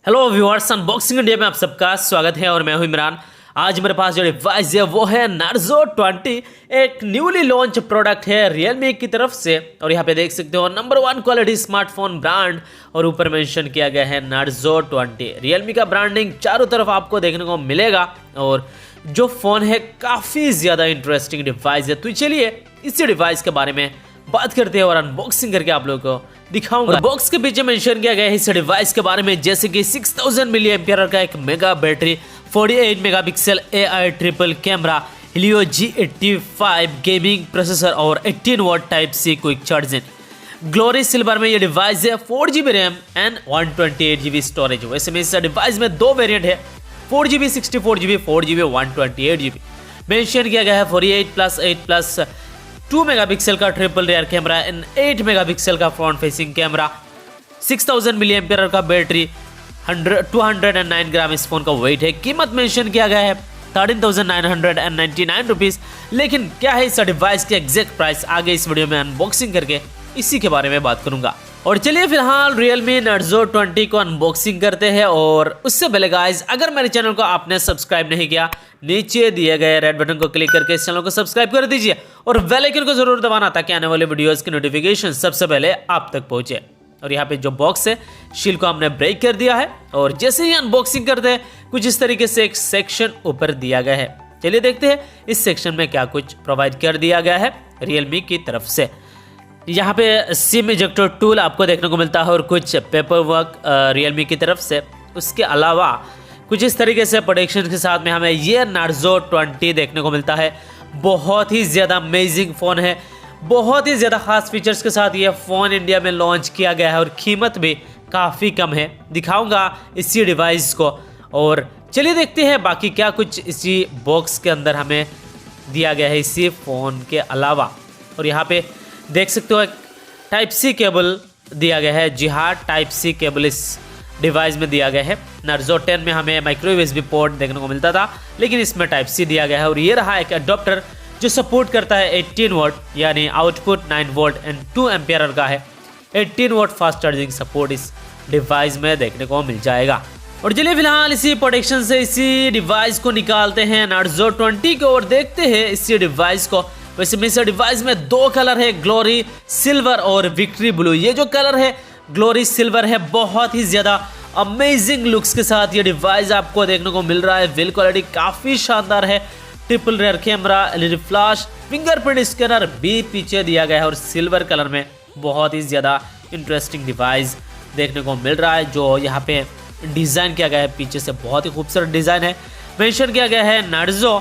Hello viewers, unboxing India में आप सबका स्वागत है और मैं हूं इमरान। आज मेरे पास जो डिवाइस है वो है नार्जो 20। एक न्यूली लॉन्च प्रोडक्ट है रियलमी की तरफ से और यहाँ पे देख सकते हो नंबर 1 क्वालिटी स्मार्टफोन ब्रांड और ऊपर मेंशन किया गया है नार्जो 20। रियलमी का ब्रांडिंग चारों तरफ आपको देखने को मिलेगा और जो फ़ोन है काफ़ी ज़्यादा इंटरेस्टिंग डिवाइस है। तो चलिए इसी डिवाइस के बारे में बात करते हैं और अनबॉक्सिंग करके आप लोगों को दिखाऊंगा। बॉक्स के पीछे मेंशन किया गया है इस डिवाइस के बारे में, जैसे कि 6000 मिली एम्पियर का एक mega battery, 48 megapixel AI triple camera, Helio G85 gaming processor और 18 watt type C quick charging. Glory silver में ये डिवाइस है, 4GB RAM and 128GB storage. वैसे में इस डिवाइस में दो वेरिएंट है, 4GB 64GB 4GB 128GB। Mention किया गया है 48+8+ 2 मेगापिक्सल का triple rear camera and 8 megapixel का front facing camera, 6000 milli ampere का बैटरी, 209 ग्राम इस फोन का वेट है। कीमत मेंशन किया गया है 13,999 रुपीज़। लेकिन क्या है इस डिवाइस की एग्जैक्ट प्राइस, आगे इस वीडियो में अनबॉक्सिंग करके इसी के बारे में बात करूंगा। और चलिए फिलहाल Realme Narzo 20 को अनबॉक्सिंग करते हैं। और उससे पहले गाइस, अगर मेरे चैनल को आपने सब्सक्राइब नहीं किया, नीचे दिए गए रेड बटन को क्लिक करके इस चैनल को सब्सक्राइब कर दीजिए और बेल आइकन को जरूर दबाना ताकि आने वाले वीडियोस की नोटिफिकेशन सबसे पहले आप तक पहुंचे। और यहाँ पे जो बॉक्स है, शील को हमने ब्रेक कर दिया है और जैसे ही अनबॉक्सिंग करते हैं कुछ इस तरीके से एक सेक्शन ऊपर दिया गया है। चलिए देखते हैं इस सेक्शन में क्या कुछ प्रोवाइड कर दिया गया है Realme की तरफ से। यहाँ पे सिम इजेक्टर टूल आपको देखने को मिलता है और कुछ पेपर वर्क Realme की तरफ से। उसके अलावा कुछ इस तरीके से प्रोटेक्शन के साथ में हमें ये Narzo 20 देखने को मिलता है। बहुत ही ज़्यादा अमेजिंग फ़ोन है, बहुत ही ज़्यादा खास फीचर्स के साथ ये फ़ोन इंडिया में लॉन्च किया गया है और कीमत भी काफ़ी कम है। दिखाऊंगा इसी डिवाइस को और चलिए देखते हैं बाकी क्या कुछ इसी बॉक्स के अंदर हमें दिया गया है इसी फ़ोन के अलावा। और यहाँ पे देख सकते हो एक टाइप सी केबल दिया गया है। जी हाँ, टाइप सी केबल इस डिवाइस में दिया गया है। Narzo 10 में हमें माइक्रो USB पोर्ट देखने को मिलता था, लेकिन इसमें टाइप सी दिया गया है। और ये रहा एक अडोप्टर जो सपोर्ट करता है 18 वोल्ट, यानी आउटपुट 9 वोल्ट एंड 2 एम्पियर का है। 18 वोल्ट फास्ट चार्जिंग सपोर्ट इस डिवाइस में देखने को मिल जाएगा। और चलिए फिलहाल इसी प्रोटेक्शन से इसी डिवाइस को निकालते हैं Narzo 20 को और देखते हैं इसी डिवाइस को। वैसे में इस डिवाइस में दो कलर है, ग्लोरी सिल्वर और विक्ट्री ब्लू। ये जो कलर है ग्लोरी सिल्वर है, बहुत ही ज़्यादा अमेजिंग लुक्स के साथ ये डिवाइस आपको देखने को मिल रहा है। बिल्ड क्वालिटी काफ़ी शानदार है। Triple rear camera, LED flash, fingerprint scanner भी पीछे दिया गया है और सिल्वर कलर में बहुत ही ज़्यादा इंटरेस्टिंग डिवाइस देखने को मिल रहा है। जो यहाँ पे डिज़ाइन किया गया है पीछे से बहुत ही खूबसूरत डिज़ाइन है। मेंशन किया गया है Narzo,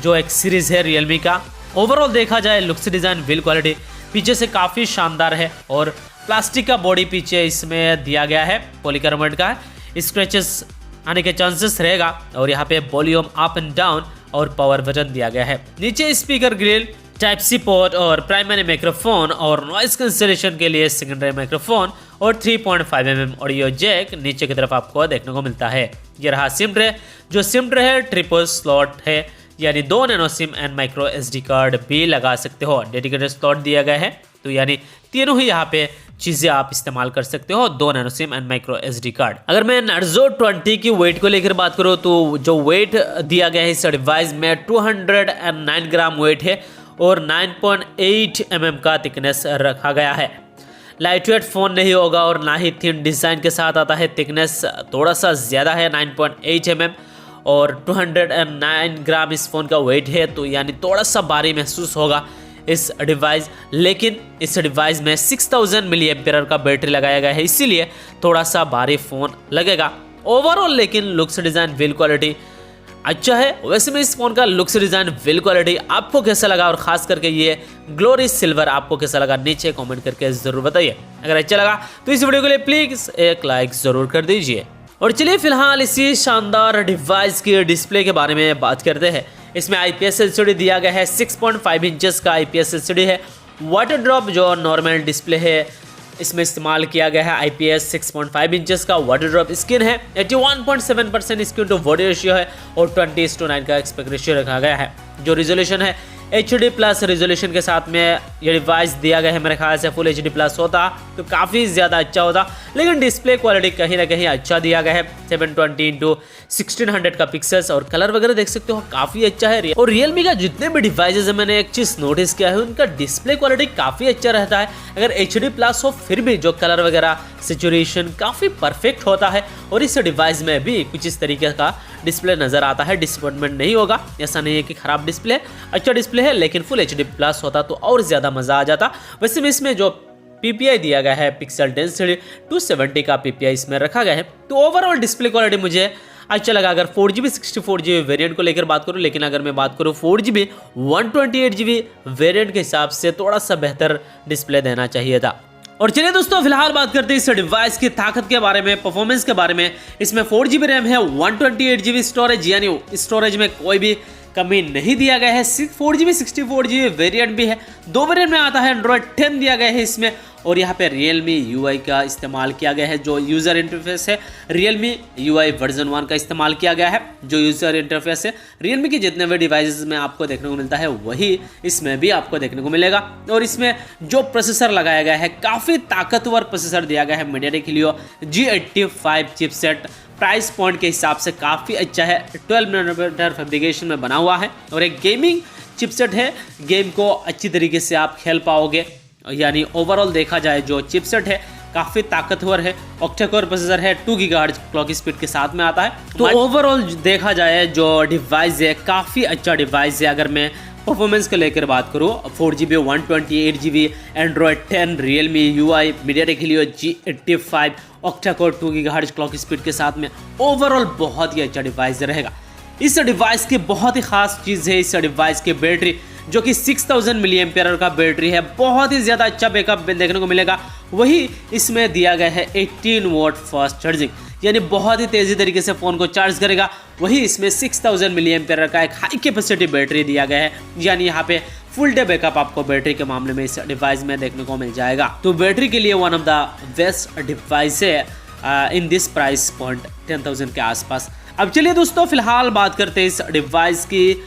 जो एक सीरीज़ है Realme का। ओवरऑल देखा जाए लुक्स, डिज़ाइन, बिल्ड क्वालिटी पीछे से काफ़ी शानदार है और प्लास्टिक का बॉडी पीछे इसमें दिया गया है, पॉलीकार्बोनेट का है। स्क्रैचेस आने के चांसेस रहेगा। और यहाँ पे वॉल्यूम अप एंड डाउन और पावर बटन दिया गया है। नीचे speaker grille, type C port और प्राइमरी माइक्रोफोन और नॉइस कैंसलेशन के लिए सेकेंडरी माइक्रोफोन और 3.5 mm ऑडियो जैक नीचे की तरफ आपको देखने को मिलता है। ये रहा सिम ट्रे, जो सिम ट्रे है ट्रिपल स्लॉट है, यानी 2 nano SIM and micro SD card भी लगा सकते हो। डेडिकेटेड स्लॉट दिया गया है, तो यानी तीनों ही यहाँ पे चीज़ें आप इस्तेमाल कर सकते हो, 2 nano SIM and micro SD card. अगर मैं Narzo 20 की वेट को लेकर बात करूँ तो जो वेट दिया गया है इस डिवाइस में 209 ग्राम वेट है और 9.8 mm का थिकनेस रखा गया है। लाइट वेट फ़ोन नहीं होगा और ना ही थिन डिज़ाइन के साथ आता है। थिकनेस थोड़ा सा ज़्यादा है, 9.8 mm और 209 ग्राम इस फ़ोन का वेट है, तो यानी थोड़ा सा भारी महसूस होगा इस डिवाइस। लेकिन इस डिवाइस में 6000 मिली एम्पियर का बैटरी लगाया गया है, इसीलिए थोड़ा सा भारी फ़ोन लगेगा। ओवरऑल लेकिन लुक्स, डिज़ाइन, बिल्ड क्वालिटी अच्छा है। वैसे में इस फ़ोन का लुक्स, डिज़ाइन, बिल्ड क्वालिटी आपको कैसा लगा और ख़ास करके ये ग्लोरी सिल्वर आपको कैसा लगा, नीचे कमेंट करके ज़रूर बताइए। अगर अच्छा लगा तो इस वीडियो के लिए प्लीज़ एक लाइक ज़रूर कर दीजिए। और चलिए फिलहाल इसी शानदार डिवाइस की डिस्प्ले के बारे में बात करते हैं। इसमें IPS LCD दिया गया है, 6.5 इंचेस का IPS LCD है। वाटर ड्रॉप जो नॉर्मल डिस्प्ले है इसमें इस्तेमाल किया गया है। IPS 6.5 इंचेस का वाटर ड्रॉप स्क्रीन है। 81.7% स्क्रीन टू बॉडी रेशियो है और 20:9 का एस्पेक्ट रेशियो रखा गया है। जो रिजोल्यूशन है HD प्लस रेजोल्यूशन के साथ में ये डिवाइस दिया गया है। मेरे ख्याल से फुल HD प्लस होता तो काफ़ी ज़्यादा अच्छा होता, लेकिन डिस्प्ले क्वालिटी कहीं ना कहीं अच्छा दिया गया है। 720x1600 का पिक्सल्स और कलर वगैरह देख सकते हो काफ़ी अच्छा है। और Realme का जितने भी डिवाइसेज है मैंने एक चीज़ नोटिस किया है, उनका डिस्प्ले क्वालिटी काफ़ी अच्छा रहता है। अगर HD प्लस हो फिर भी जो कलर वगैरह सेचुरेशन काफ़ी परफेक्ट होता है। और इस डिवाइस में भी कुछ इस तरीके का डिस्प्ले नज़र आता है, डिसअपॉइंटमेंट नहीं होगा। ऐसा नहीं है कि खराब डिस्प्ले, अच्छा डिस्प्ले है, लेकिन फुल HD प्लस होता तो और ज़्यादा मज़ा आ जाता। वैसे में इसमें जो PPI दिया गया है, पिक्सल डेंसिटी 270 का PPI इसमें रखा गया है। तो ओवरऑल डिस्प्ले क्वालिटी मुझे अच्छा लगा। अगर 4GB 64GB वेरिएंट को लेकर बात करूं, लेकिन अगर मैं बात करूं 4GB 128GB वेरिएंट के हिसाब से थोड़ा सा बेहतर डिस्प्ले देना चाहिए था। और चलिए दोस्तों फिलहाल बात करते हैं इस डिवाइस की ताकत के बारे में, परफॉर्मेंस के बारे में। इसमें 4GB रैम है, 128GB स्टोरेज, यानी स्टोरेज में कोई भी कमी नहीं दिया गया है। 4GB 64GB वेरिएंट भी है, दो वेरिएंट में आता है। एंड्रॉयड 10 दिया गया है इसमें। और यहाँ पे Realme UI का इस्तेमाल किया गया है। जो यूज़र इंटरफेस है Realme UI वर्जन 1 का इस्तेमाल किया गया है। जो यूज़र इंटरफेस है Realme के जितने भी डिवाइसेस में आपको देखने को मिलता है वही इसमें भी आपको देखने को मिलेगा। और इसमें जो प्रोसेसर लगाया गया है काफ़ी ताकतवर प्रोसेसर दिया गया है। MediaTek Helio G85 chipset price point के हिसाब से काफ़ी अच्छा है। 12 नैनोमीटर फैब्रिकेशन में बना हुआ है और एक गेमिंग चिपसेट है। गेम को अच्छी तरीके से आप खेल पाओगे, यानी ओवरऑल देखा जाए जो चिपसेट है काफ़ी ताकतवर है। ऑक्टा-कोर प्रोसेसर है, 2 गीगाहर्ट्ज क्लॉक स्पीड के साथ में आता है। तो ओवरऑल देखा जाए जो डिवाइस है काफ़ी अच्छा डिवाइस है। अगर मैं परफॉर्मेंस को लेकर बात करूँ, 4GB 128GB Android 10 Realme UI MediaTek Helio G85 octa-core 2 gigahertz clock speed के साथ में ओवरऑल बहुत ही अच्छा डिवाइस रहेगा। इस डिवाइस की बहुत ही खास चीज़ है इस डिवाइस की बैटरी, जो कि 6000 mAh का बैटरी है। बहुत ही ज़्यादा अच्छा बैकअप देखने को मिलेगा। वही इसमें दिया गया है 18 वॉट फास्ट चार्जिंग, यानी बहुत ही तेज़ी तरीके से फ़ोन को चार्ज करेगा। वही इसमें 6000 mAh का एक हाई कैपेसिटी बैटरी दिया गया है, यानी यहाँ पे फुल डे बैकअप आपको बैटरी के मामले में इस डिवाइस में देखने को मिल जाएगा। तो बैटरी के लिए one of the best device है इन दिस प्राइस पॉइंट 10,000 के आसपास। अब चलिए दोस्तों फिलहाल बात करते हैं इस डिवाइस की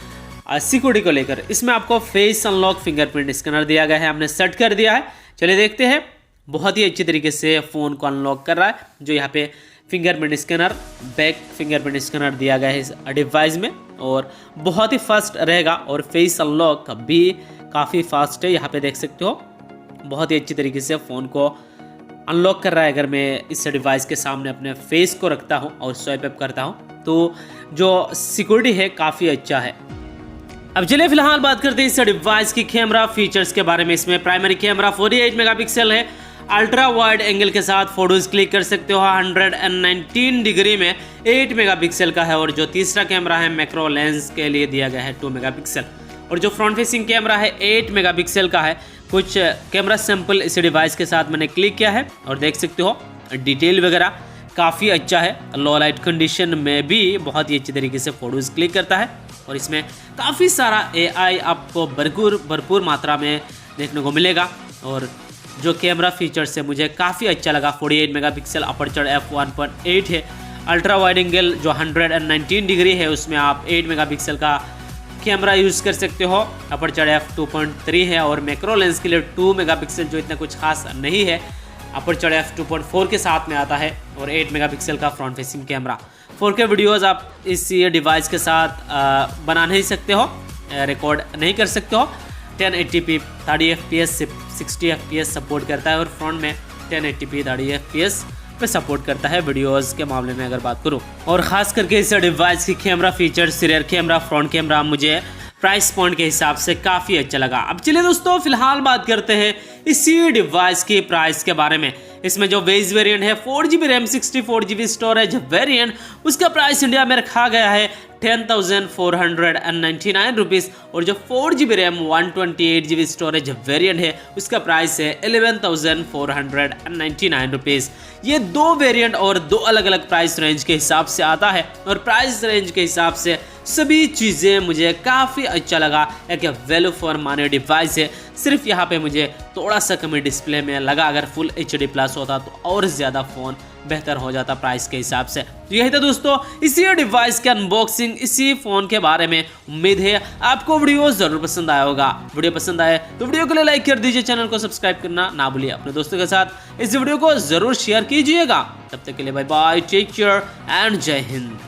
सिक्योरिटी को लेकर। इसमें आपको फेस अनलॉक फिंगरप्रिंट स्कैनर दिया गया है, हमने सेट कर दिया है। चलिए देखते हैं। बहुत ही अच्छी तरीके से फ़ोन को अनलॉक कर रहा है। जो यहाँ पे fingerprint scanner, back fingerprint scanner दिया गया है इस डिवाइस में, और बहुत ही फास्ट रहेगा। और फेस अनलॉक भी काफ़ी फास्ट है, यहाँ पे देख सकते हो। बहुत ही अच्छी तरीके से फ़ोन को अनलॉक कर रहा है। अगर मैं इस डिवाइस के सामने अपने फेस को रखता हूँ और स्वाइप अप करता हूँ तो जो सिक्योरिटी है काफ़ी अच्छा है। अब चलिए फिलहाल बात करते हैं इस डिवाइस की कैमरा फीचर्स के बारे में। इसमें प्राइमरी कैमरा 48 मेगापिक्सल है, अल्ट्रा वाइड एंगल के साथ फोटोज क्लिक कर सकते हो। 119 डिग्री में 8 मेगापिक्सल का है। और जो तीसरा कैमरा है मैक्रो लेंस के लिए दिया गया है 2 मेगापिक्सल। और जो फ्रंट फेसिंग कैमरा है 8 मेगापिक्सल का है। कुछ कैमरा सैंपल इस डिवाइस के साथ मैंने क्लिक किया है और देख सकते हो डिटेल वगैरह काफ़ी अच्छा है। लो लाइट कंडीशन में भी बहुत ही अच्छी तरीके से फोटोज क्लिक करता है। और इसमें काफ़ी सारा AI आपको भरपूर मात्रा में देखने को मिलेगा। और जो कैमरा फीचर्स है मुझे काफ़ी अच्छा लगा। 48 मेगापिक्सल अपर्चर f1.8 है। अल्ट्रा वाइड एंगल जो 119 डिग्री है उसमें आप 8 मेगापिक्सल का कैमरा यूज़ कर सकते हो। अपर्चर f2.3 है। और मैक्रो लेंस के लिए 2 मेगापिक्सल जो इतना कुछ खास नहीं है। अपर्चर f2.4 के साथ में आता है। और 8 मेगापिक्सल का front facing camera. 4K videos आप इस डिवाइस के साथ बना नहीं सकते हो, रिकॉर्ड नहीं कर सकते हो। 1080p 30 FPS 60 FPS सपोर्ट करता है। और फ्रंट में 1080p 30 FPS पे सपोर्ट करता है वीडियोस के मामले में अगर बात करूँ। और ख़ास करके इस डिवाइस की camera features, rear camera, front camera मुझे प्राइस पॉइंट के हिसाब से काफ़ी अच्छा लगा। अब चलिए दोस्तों फिलहाल बात करते हैं इसी डिवाइस की प्राइस के बारे में। इसमें जो बेस वेरिएंट है 4GB RAM 64GB storage variant, उसका प्राइस इंडिया में रखा गया है 10,499 रुपीज़। और जो 4GB RAM 128GB storage variant है उसका प्राइस है 11,499 रुपीज़। ये दो वेरिएंट और दो अलग अलग प्राइस रेंज के हिसाब से आता है। और प्राइस रेंज के हिसाब से सभी चीज़ें मुझे काफ़ी अच्छा लगा। एक वैल्यू फॉर मनी डिवाइस है। सिर्फ यहाँ पे मुझे थोड़ा सा कमी डिस्प्ले में लगा, अगर फुल HD प्लस होता तो और ज़्यादा फ़ोन बेहतर हो जाता प्राइस के हिसाब से। तो यही था दोस्तों इसी डिवाइस के अनबॉक्सिंग, इसी फ़ोन के बारे में। उम्मीद है आपको वीडियो ज़रूर पसंद आया होगा। वीडियो पसंद आए तो वीडियो को लाइक कर दीजिए, चैनल को सब्सक्राइब करना ना भूलिए, अपने दोस्तों के साथ इस वीडियो को ज़रूर शेयर कीजिएगा। तब तक के लिए bye bye, take care and जय हिंद।